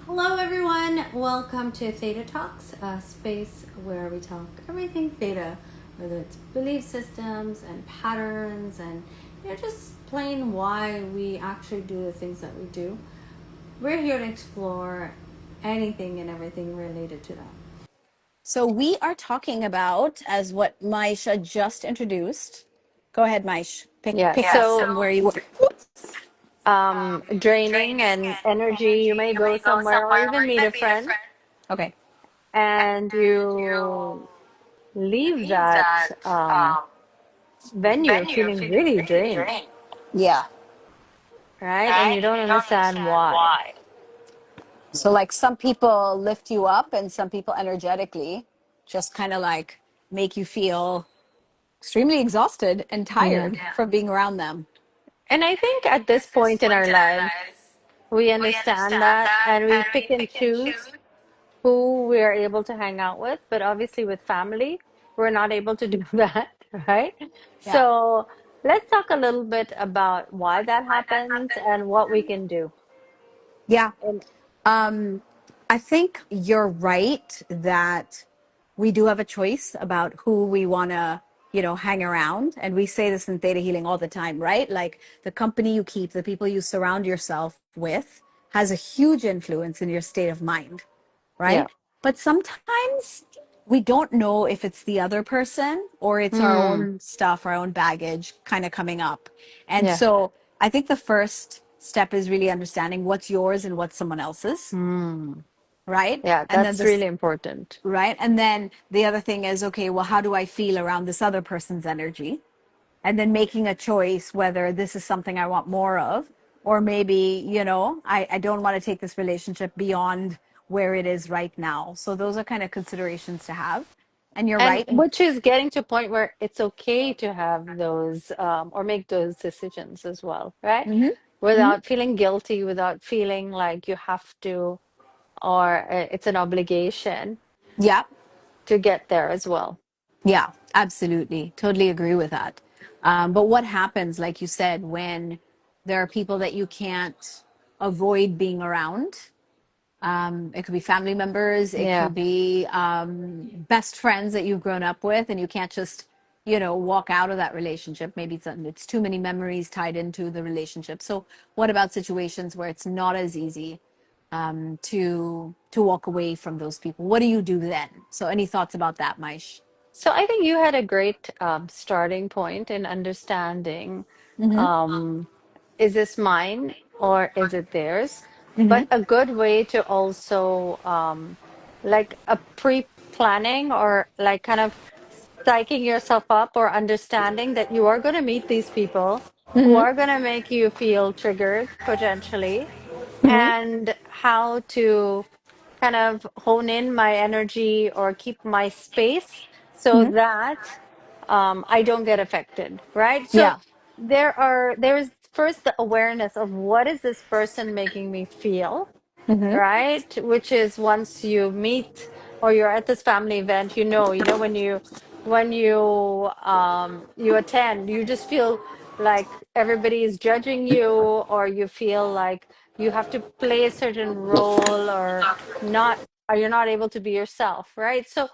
Hello, everyone. Welcome to Theta Talks, a space where we talk everything theta, whether it's belief systems and patterns and just plain why we actually do the things that we do. We're here to explore anything and everything related to that. So we are talking about, as what Maisha just introduced. Go ahead, Maish. Pick up from where you were. Draining and energy. You may go somewhere or even meet a friend, Okay. and you leave that venue feeling really drained, Yeah. right? And you don't understand why. So like some people lift you up and some people energetically just kind of like make you feel extremely exhausted and Yeah. tired from being around them. And I think at this point in our lives, we understand that and we pick and choose who we are able to hang out with. But obviously, with family, we're not able to do that, right? Yeah. So let's talk a little bit about why that happens and what we can do. Yeah. And I think you're right that we do have a choice about who we want to, hang around. And we say this in theta healing all the time, right? Like the company you keep, the people you surround yourself with has a huge influence in your state of mind, yeah. right? But sometimes we don't know if it's the other person or it's our Mm, own stuff, our own baggage kind of coming up. And yeah. so I think the first step is really understanding what's yours and what's someone else's, Mm, right? yeah, And then that's this, really important. right? And then the other thing is, okay, well, how do I feel around this other person's energy? And then making a choice whether this is something I want more of, or maybe, I don't want to take this relationship beyond where it is right now. So those are kind of considerations to have. And you're And right. which is getting to a point where it's okay to have those or make those decisions as well, right? Mm-hmm. Mm-hmm. Without feeling guilty, without feeling like you have to, or it's an obligation Yeah. to get there as well. Yeah, absolutely. Totally agree with that. But what happens, like you said, when there are people that you can't avoid being around? It could be family members, it Yeah. could be best friends that you've grown up with, and you can't just, walk out of that relationship. Maybe it's too many memories tied into the relationship. So, what about situations where it's not as easy to walk away from those people? What do you do then? So, any thoughts about that, Maish? So I think you had a great starting point in understanding, Mm-hmm. um, is this mine or is it theirs? Mm-hmm. But a good way to also like a pre-planning or like kind of psyching yourself up or understanding that you are going to meet these people who Mm-hmm. are going to make you feel triggered potentially, Mm-hmm. and how to kind of hone in my energy or keep my space so Mm-hmm. that I don't get affected, right? So Yeah. there's first the awareness of what is this person making me feel, Mm-hmm. right? Which is once you meet or you're at this family event, when you attend, you just feel like everybody is judging you, or you feel like you have to play a certain role or not, or you're not able to be yourself, right? So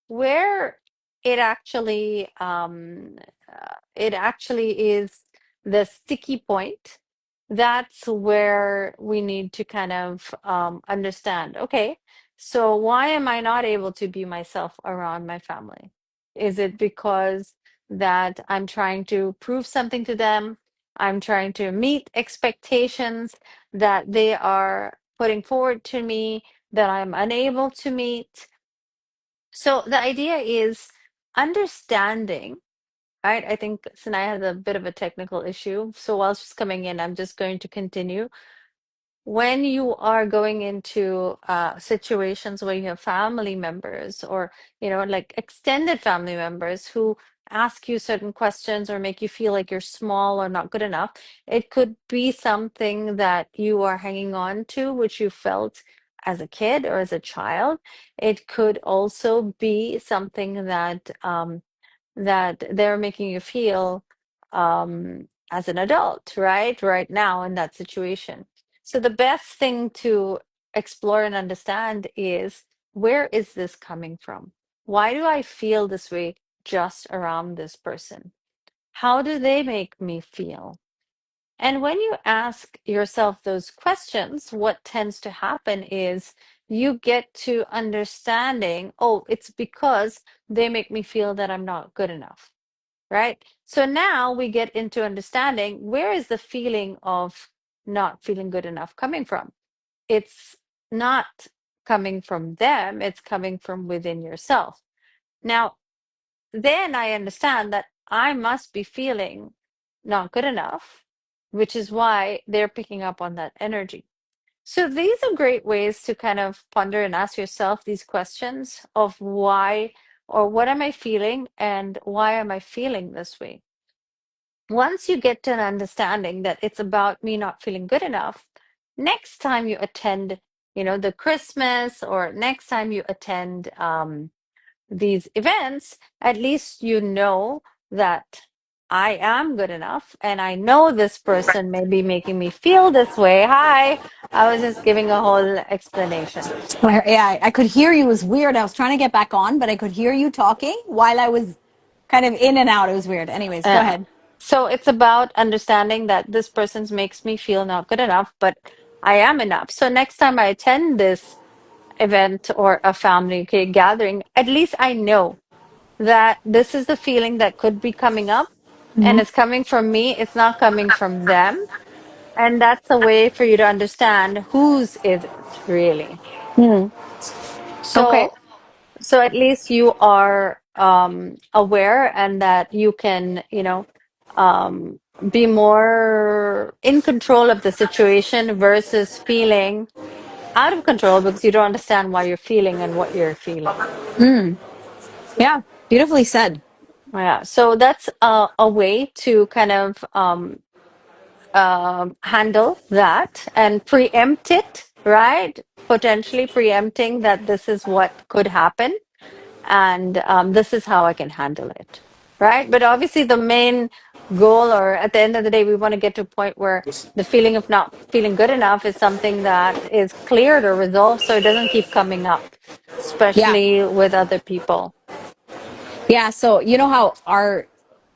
where it actually it actually is the sticky point, that's where we need to kind of understand, okay, so why am I not able to be myself around my family? Is it because that I'm trying to prove something to them? I'm trying to meet expectations that they are putting forward to me that I'm unable to meet. So the idea is understanding, right? I think Sanaiyah has a bit of a technical issue. So while she's coming in, I'm just going to continue. When you are going into situations where you have family members or, like extended family members who ask you certain questions or make you feel like you're small or not good enough, it could be something that you are hanging on to, which you felt as a kid or as a child. It could also be something that they're making you feel as an adult, right now in that situation. So the best thing to explore and understand is, where is this coming from? Why do I feel this way just around this person? How do they make me feel? And when you ask yourself those questions, what tends to happen is you get to understanding, oh, it's because they make me feel that I'm not good enough, right? So now we get into understanding, where is the feeling of not feeling good enough coming from? It's not coming from them, it's coming from within yourself. Now, then I understand that I must be feeling not good enough, which is why they're picking up on that energy. So these are great ways to kind of ponder and ask yourself these questions of why, or what am I feeling and why am I feeling this way? Once you get to an understanding that it's about me not feeling good enough, next time you attend, the Christmas, or next time you attend these events, at least you know that I am good enough, and I know this person may be making me feel this way. Hi, I was just giving a whole explanation. Yeah, I could hear you. It was weird. I was trying to get back on, but I could hear you talking while I was kind of in and out. It was weird. Anyways, go Yeah. ahead. So it's about understanding that this person makes me feel not good enough, but I am enough. So next time I attend this event or a family gathering, at least I know that this is the feeling that could be coming up, and it's coming from me. It's not coming from them. And that's a way for you to understand whose is it really. Hmm. Okay. So, so at least you are aware, and that you can, um, be more in control of the situation versus feeling out of control because you don't understand why you're feeling and what you're feeling. Hmm. Yeah. Beautifully said. Yeah. So that's a way to kind of handle that and preempt it, right? Potentially preempting that this is what could happen, and this is how I can handle it, right? But obviously, the main goal, or at the end of the day, we want to get to a point where the feeling of not feeling good enough is something that is cleared or resolved, so it doesn't keep coming up, Yeah. especially with other people. Yeah. So you know how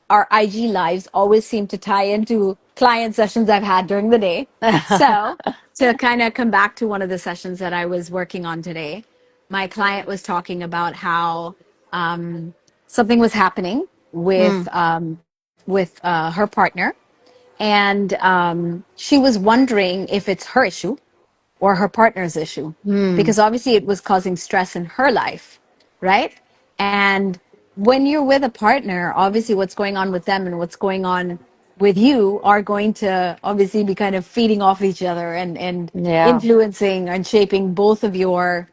our IG lives always seem to tie into client sessions I've had during the day. So to kind of come back to one of the sessions that I was working on today, my client was talking about how something was happening Mm, with her partner, and she was wondering if it's her issue or her partner's issue, mm, because obviously it was causing stress in her life, right? And when you're with a partner, obviously what's going on with them and what's going on with you are going to obviously be kind of feeding off each other and yeah. influencing and shaping both of your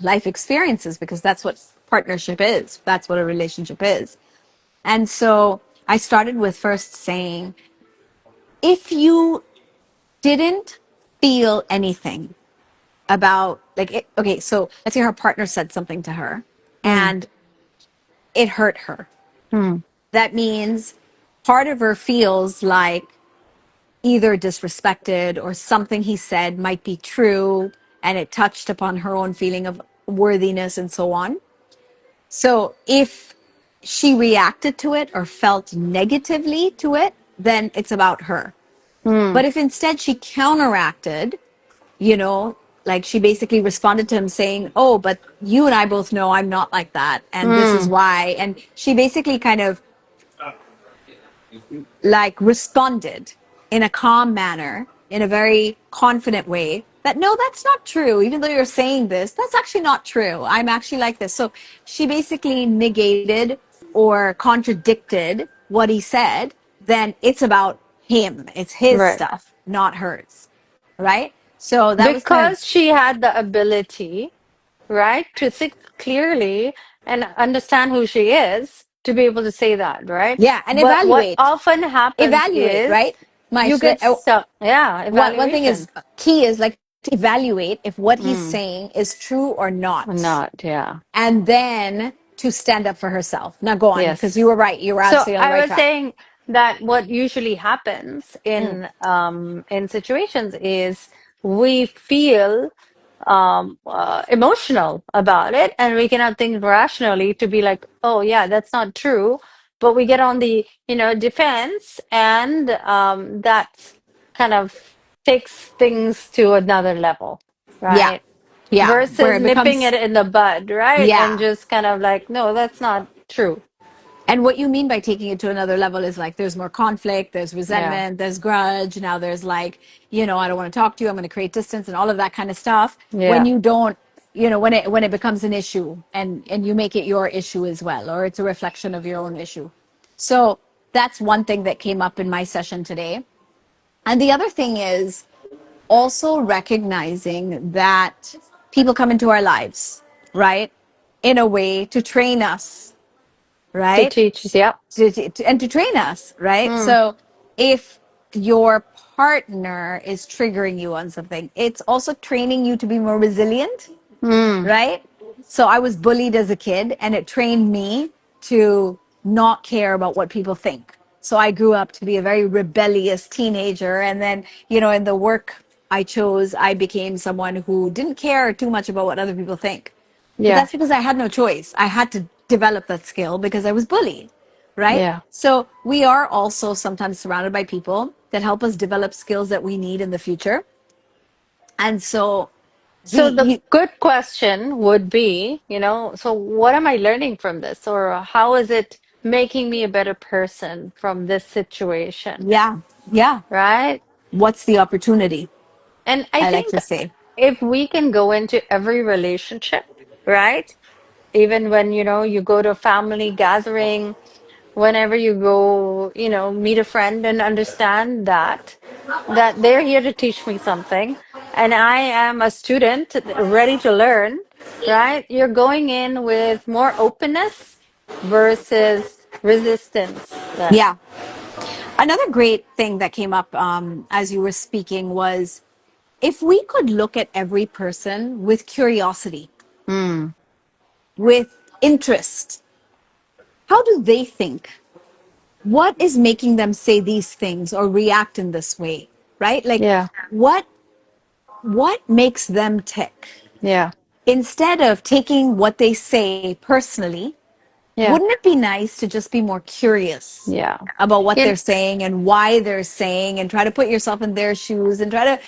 life experiences, because that's what partnership is. That's what a relationship is. And so I started with first saying, if you didn't feel anything about like okay, so let's say her partner said something to her Mm, and it hurt her. mm, That means part of her feels like either disrespected, or something he said might be true and it touched upon her own feeling of worthiness and so on. So if she reacted to it or felt negatively to it, then it's about her. mm, But if instead she counteracted, you know, like she basically responded to him saying, "Oh, but you and I both know I'm not like that, and this is mm, why." And she basically kind of like responded in a calm manner, in a very confident way, that no, that's not true. Even though you're saying this, that's actually not true. I'm actually like this. So she basically negated or contradicted what he said. Then it's about him. It's his right. stuff, not hers. Right? So that was kind of, Because she had the ability, right, to think clearly and understand who she is to be able to say that, right? yeah, and But what evaluate. often happens Evaluate, is right? you Maisha, get stuck. Yeah, one thing is evaluation. key is like to evaluate if what he's Mm, saying is true or not, not, yeah. and then to stand up for herself. Now go on, because you Yes. were right. You were So absolutely on the I right was track. saying that what usually happens Mm. in situations is we feel emotional about it, and we cannot think rationally to be like, oh yeah, that's not true. But we get on the, defense, and that kind of takes things to another level, Yeah. right? Yeah. Where Versus it nipping becomes, it in the bud, right? And yeah. just kind of like, no, that's not true. And what you mean by taking it to another level is like there's more conflict, there's Yeah. resentment, there's grudge. Now there's like, I don't want to talk to you, I'm going to create distance and all of that kind of stuff. When Yeah. you don't, when it becomes an issue and you make it your issue as well, or it's a reflection of your own issue. So that's one thing that came up in my session today. And the other thing is also recognizing that people come into our lives, right? In a way to train us, To right? teach. Yep. And to train us, right? Mm. So if your partner is triggering you on something, it's also training you to be more resilient, Mm. right? So I was bullied as a kid, and it trained me to not care about what people think. So I grew up to be a very rebellious teenager. And then, in the work I chose, I became someone who didn't care too much about what other people think. But Yeah. that's because I had no choice. I had to develop that skill because I was bullied, right? Yeah. So we are also sometimes surrounded by people that help us develop skills that we need in the future. And so So we, the good question would be, so what am I learning from this? Or how is it making me a better person from this situation? yeah, yeah. Right? What's the opportunity? And I I like think to say, if we can go into every relationship, right? Even when, you go to a family gathering, whenever you go, meet a friend and understand that they're here to teach me something, and I am a student ready to learn, right? You're going in with more openness versus resistance then. yeah. Another great thing that came up as you were speaking was if we could look at every person with curiosity, Mm. with interest, how do they think? What is making them say these things or react in this way, right? Like Yeah. what what makes them tick? Yeah. Instead of taking what they say personally, Yeah. wouldn't it be nice to just be more curious Yeah. about what You, they're saying and why they're saying and try to put yourself in their shoes and try to,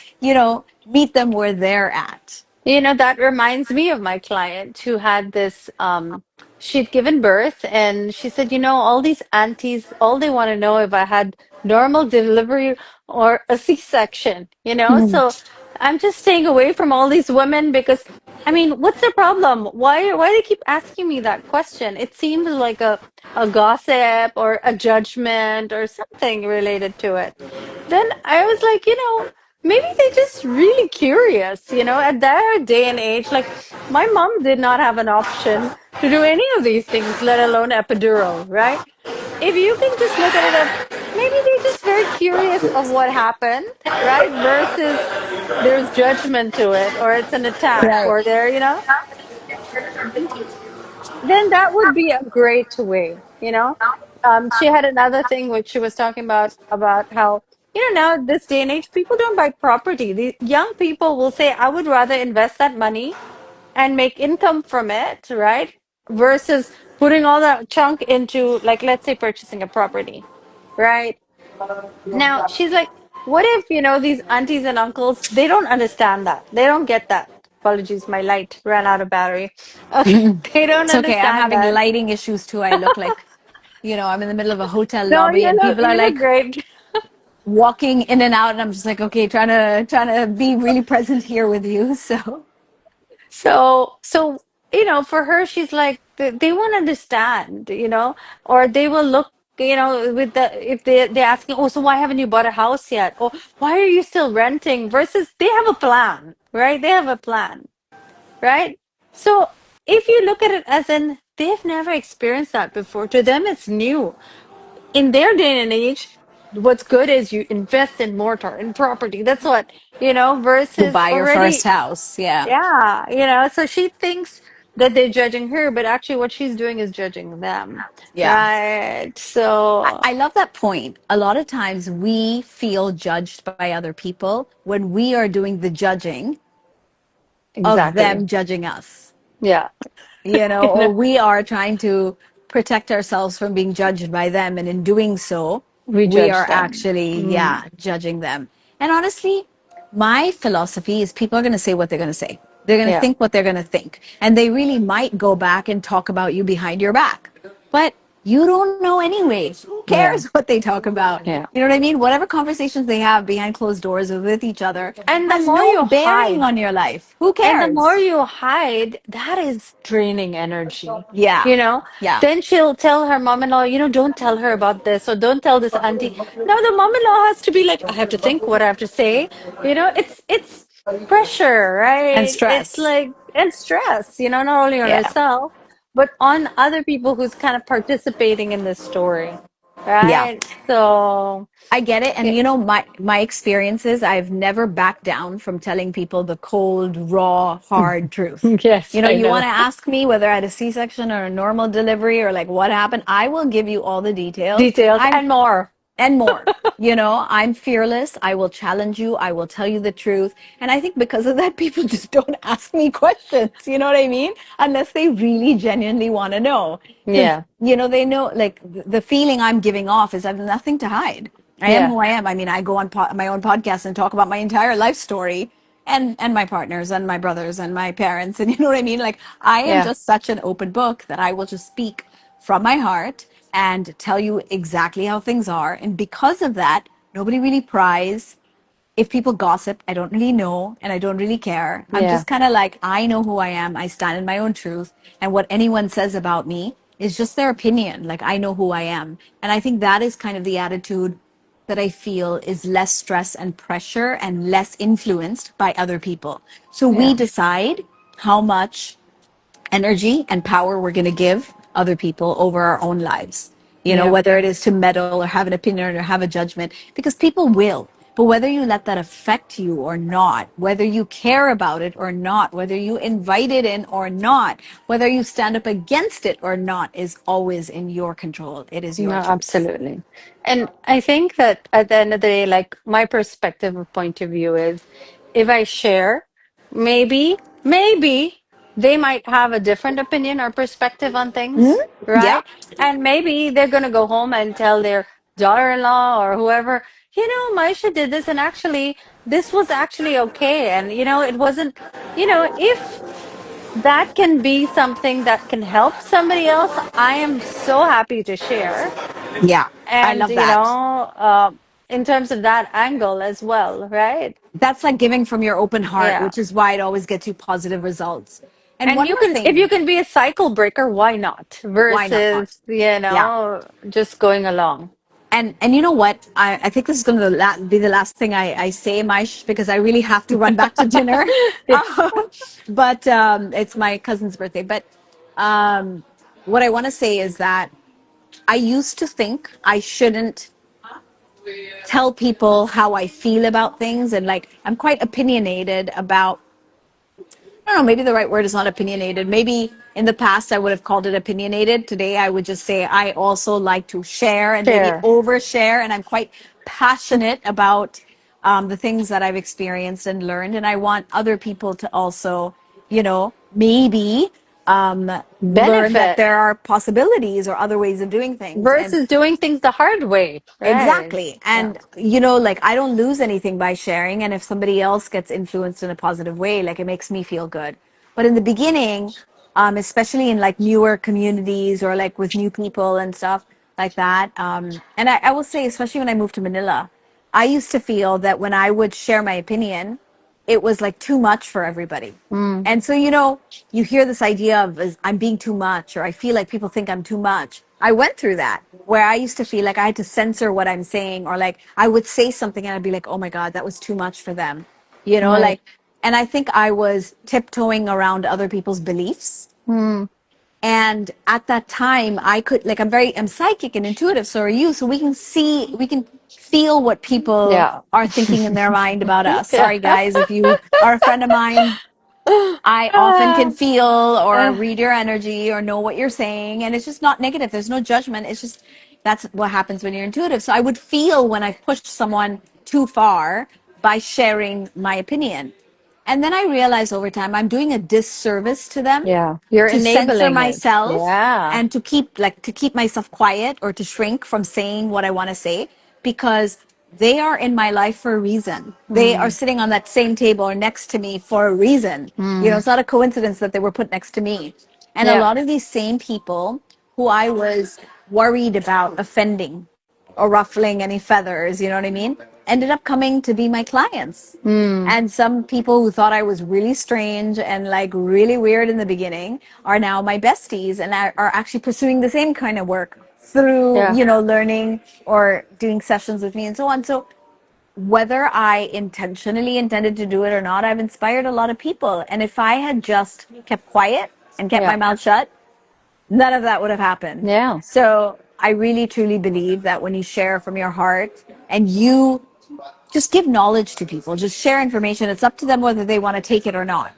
meet them where they're at? That reminds me of my client who had this, she'd given birth, and she said, all these aunties, all they want to know if I had normal delivery or a C-section. Mm. So I'm just staying away from all these women because, I mean, what's the problem? Why they keep asking me that question? It seems like a gossip or a judgment or something related to it. Then I was like, maybe they're just really curious, at their day and age. Like, my mom did not have an option to do any of these things, let alone epidural, right? If you can just look at it as maybe they're just very curious of what happened, right? Versus there's judgment to it, or it's an attack, Right. or then that would be a great way. She had another thing which she was talking about how, now this day and age, people don't buy property. The young people will say, I would rather invest that money and make income from it, right? Versus putting all that chunk into, like, let's say purchasing a property, right? Now she's like, what if, these aunties and uncles, they don't understand that. They don't get that. Apologies, my light ran out of battery. Okay, they don't It's okay. I'm understand having that. lighting issues too. I look like, I'm in the middle of a hotel No, lobby and people are you look like great. walking in and out and I'm just like, okay, trying to be really present here with you. So, So for her, she's like, they won't understand, or they will look, with the if they're asking, oh, so why haven't you bought a house yet? Or why are you still renting? Versus they have a plan, right? They have a plan, right? So if you look at it as in they've never experienced that before, to them it's new. In their day and age, what's good is you invest in mortar and property. That's what, to versus buy your first already, house. Yeah. yeah, so she thinks that they're judging her, but actually what she's doing is judging them, Yeah. right? So, I love that point. A lot of times we feel judged by other people when we are doing the judging of Exactly. them judging us, Yeah. You or know, we are trying to protect ourselves from being judged by them. And in doing so, we we judge are them. actually, Mm. judging them. And honestly, my philosophy is people are going to say what they're going to say. They're going to Yeah. think what they're going to think. And they really might go back and talk about you behind your back. But you don't know anyways. Who Yeah. cares what they talk about? Yeah. You know what I mean? Whatever conversations they have behind closed doors or with each other And the has more no you bearing hide, on your life. Who and the more cares? you hide, that is draining energy. Yeah. You know, Yeah. then she'll tell her mom-in-law, don't tell her about this, or don't tell this auntie. Now the mom-in-law has to be like, I have to think what I have to say. It's pressure, And right? It's stress. like, and stress, not only on Yeah. herself, but on other people who's kind of participating in this story, Yeah. right? So, I get it. And yeah, my experiences, I've never backed down from telling people the cold, raw, hard truth. yes, I You want know. to ask me whether I had a C-section or a normal delivery or like what happened, I will give you all the details. Details I'm and more. and more. I'm fearless. I will challenge you. I will tell you the truth. And I think because of that, people just don't ask me questions. You know what I mean? Unless they really genuinely want to know. Because, Yeah, they know, like, the feeling I'm giving off is I have nothing to hide. I am yeah, who I am. I mean, I go on my own podcast and talk about my entire life story and my partners and my brothers and my parents. And you know what I mean? Like, I am yeah, just such an open book that I will just speak from my heart and tell you exactly how things are. And because of that, nobody really pries. If people gossip, I don't really know and I don't really care. I'm yeah. just kind of like, I know who I am. I stand in my own truth. And what anyone says about me is just their opinion. Like, I know who I am. And I think that is kind of the attitude that I feel is less stress and pressure and less influenced by other people. So we Yeah. decide how much energy and power we're going to give other people over our own lives. Yeah. Whether it is to meddle or have an opinion or have a judgment, because people will. But whether you let that affect you or not, whether you care about it or not, whether you invite it in or not, whether you stand up against it or not, is always in your control. It is No, your choice. absolutely. And I think that at the end of the day, like my perspective or point of view is if I share, maybe they might have a different opinion or perspective on Hmm? things, Yeah. right? And maybe they're going to go home and tell their daughter-in-law or whoever, Maisha did this and actually this was actually okay. And, it wasn't, if that can be something that can help somebody else, I am so happy to share. Yeah. I And, love that. in terms of that angle as well, right? That's like giving from your open heart, Yeah. which is why it always gets you positive results. And And one more if you thing, can be a cycle breaker, why not? why not? Versus, Yeah. just going along. And you know what? I think this is going to be the last thing I say, Maish, because I really have to run back to dinner. Yes. But it's my cousin's birthday. But um, what I want to say is that I used to think I shouldn't tell people how I feel about things. And like, I'm quite opinionated about, I don't know, maybe the right word is not opinionated. Maybe in the past I would have called it opinionated. Today I would just say I also like to share and maybe Share. overshare. And I'm quite passionate about the things that I've experienced and learned. And I want other people to also, maybe learn that Benefit there are possibilities or other ways of doing things. And versus doing things the hard way, right? exactly. Yeah. And, like I don't lose anything by sharing. And if somebody else gets influenced in a positive way, like it makes me feel good. But in the beginning, especially in like newer communities or like with new people and stuff like that. And I will say, especially when I moved to Manila, I used to feel that when I would share my opinion, it was like too much for everybody. Mm. And so, you hear this idea of I'm being too much, or I feel like people think I'm too much. I went through that where I used to feel like I had to censor what I'm saying, or like I would say something and I'd be like, oh my God, that was too much for them. Right. Like, and I think I was tiptoeing around other people's beliefs. Mm. And at that time, I'm psychic and intuitive. So are you. So we can feel what people Yeah. are thinking in their mind about us. Yeah. Sorry, guys, if you are a friend of mine, I often can Ah, feel or uh, read your energy or know what you're saying. And it's just not negative. There's no judgment. It's just that's what happens when you're intuitive. So I would feel when I pushed someone too far by sharing my opinion. And then I realized over time I'm doing a disservice to them Yeah. You're to censor enabling it. myself Yeah. and to keep myself quiet or to shrink from saying what I want to say, because they are in my life for a reason. They are Mm. sitting on that same table or next to me for a reason. You know, Mm. it's not a coincidence that they were put next to me. And a Yeah. lot of these same people who I was worried about offending or ruffling any feathers, you know what I mean, ended up coming to be my clients. Mm. And some people who thought I was really strange and like really weird in the beginning are now my besties and are actually pursuing the same kind of work through, Yeah. you know, learning or doing sessions with me and so on. So whether I intentionally intended to do it or not, I've inspired a lot of people. And if I had just kept quiet and kept my Yeah. mouth shut, none of that would have happened. Yeah. So I really truly believe that when you share from your heart and you just give knowledge to people, just share information, it's up to them whether they want to take it or not.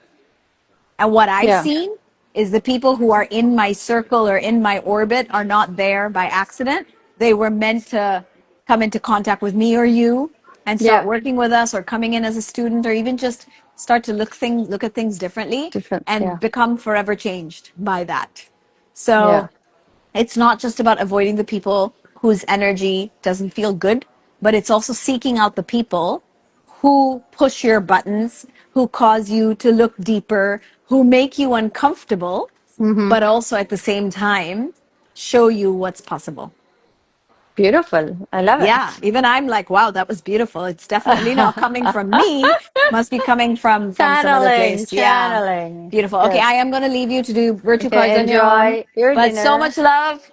And what I've Yeah. seen is the people who are in my circle or in my orbit are not there by accident. They were meant to come into contact with me or you and start Yeah. working with us, or coming in as a student, or even just start to look at things differently Different. and Yeah. become forever changed by that. Yeah. So it's not just about avoiding the people whose energy doesn't feel good, but it's also seeking out the people who push your buttons, who cause you to look deeper, who make you uncomfortable, Mm-hmm. but also at the same time show you what's possible. Beautiful. I love Yeah, it. even I'm like, wow, that was beautiful. It's definitely not coming from me. Must be coming from some other Channeling, place. Yeah. channeling. Beautiful. Okay, Good. I am going to leave you to do virtue cards Okay. on your own. Enjoy your But so dinner. much love.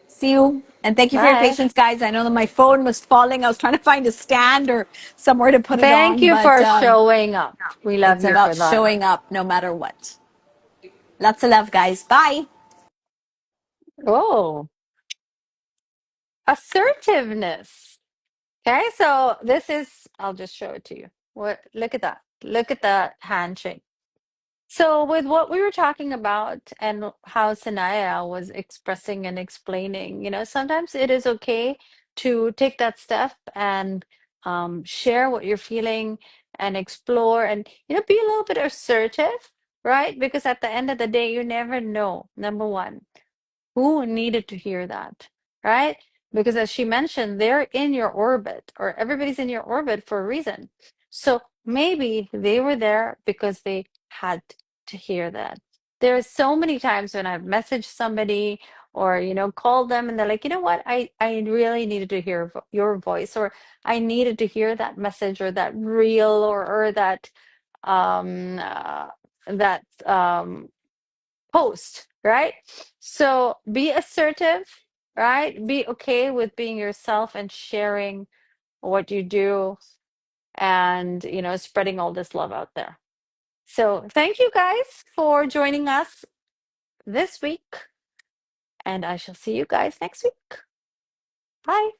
See you. And thank you for your Bye. patience, guys. I know that my phone was falling. I was trying to find a stand or somewhere to put it Thank on, you but for showing up. We love it's you for about that. showing up no matter what. Lots of love, guys. Bye. Oh, assertiveness. Okay, so this is, I'll just show it to you. What, look at that. Look at that handshake. So, with what we were talking about and how Sanaya was expressing and explaining, sometimes it is okay to take that step and share what you're feeling and explore and, be a little bit assertive, right? Because at the end of the day, you never know, number one, who needed to hear that, right? Because as she mentioned, they're in your orbit, or everybody's in your orbit for a reason. So maybe they were there because they had to hear that. There are so many times when I've messaged somebody or called them and they're like, you know what, I really needed to hear your voice, or I needed to hear that message or that reel or that um uh, that post, right? So be assertive, right? Be okay with being yourself and sharing what you do and, spreading all this love out there. So thank you guys for joining us this week, and I shall see you guys next week. Bye.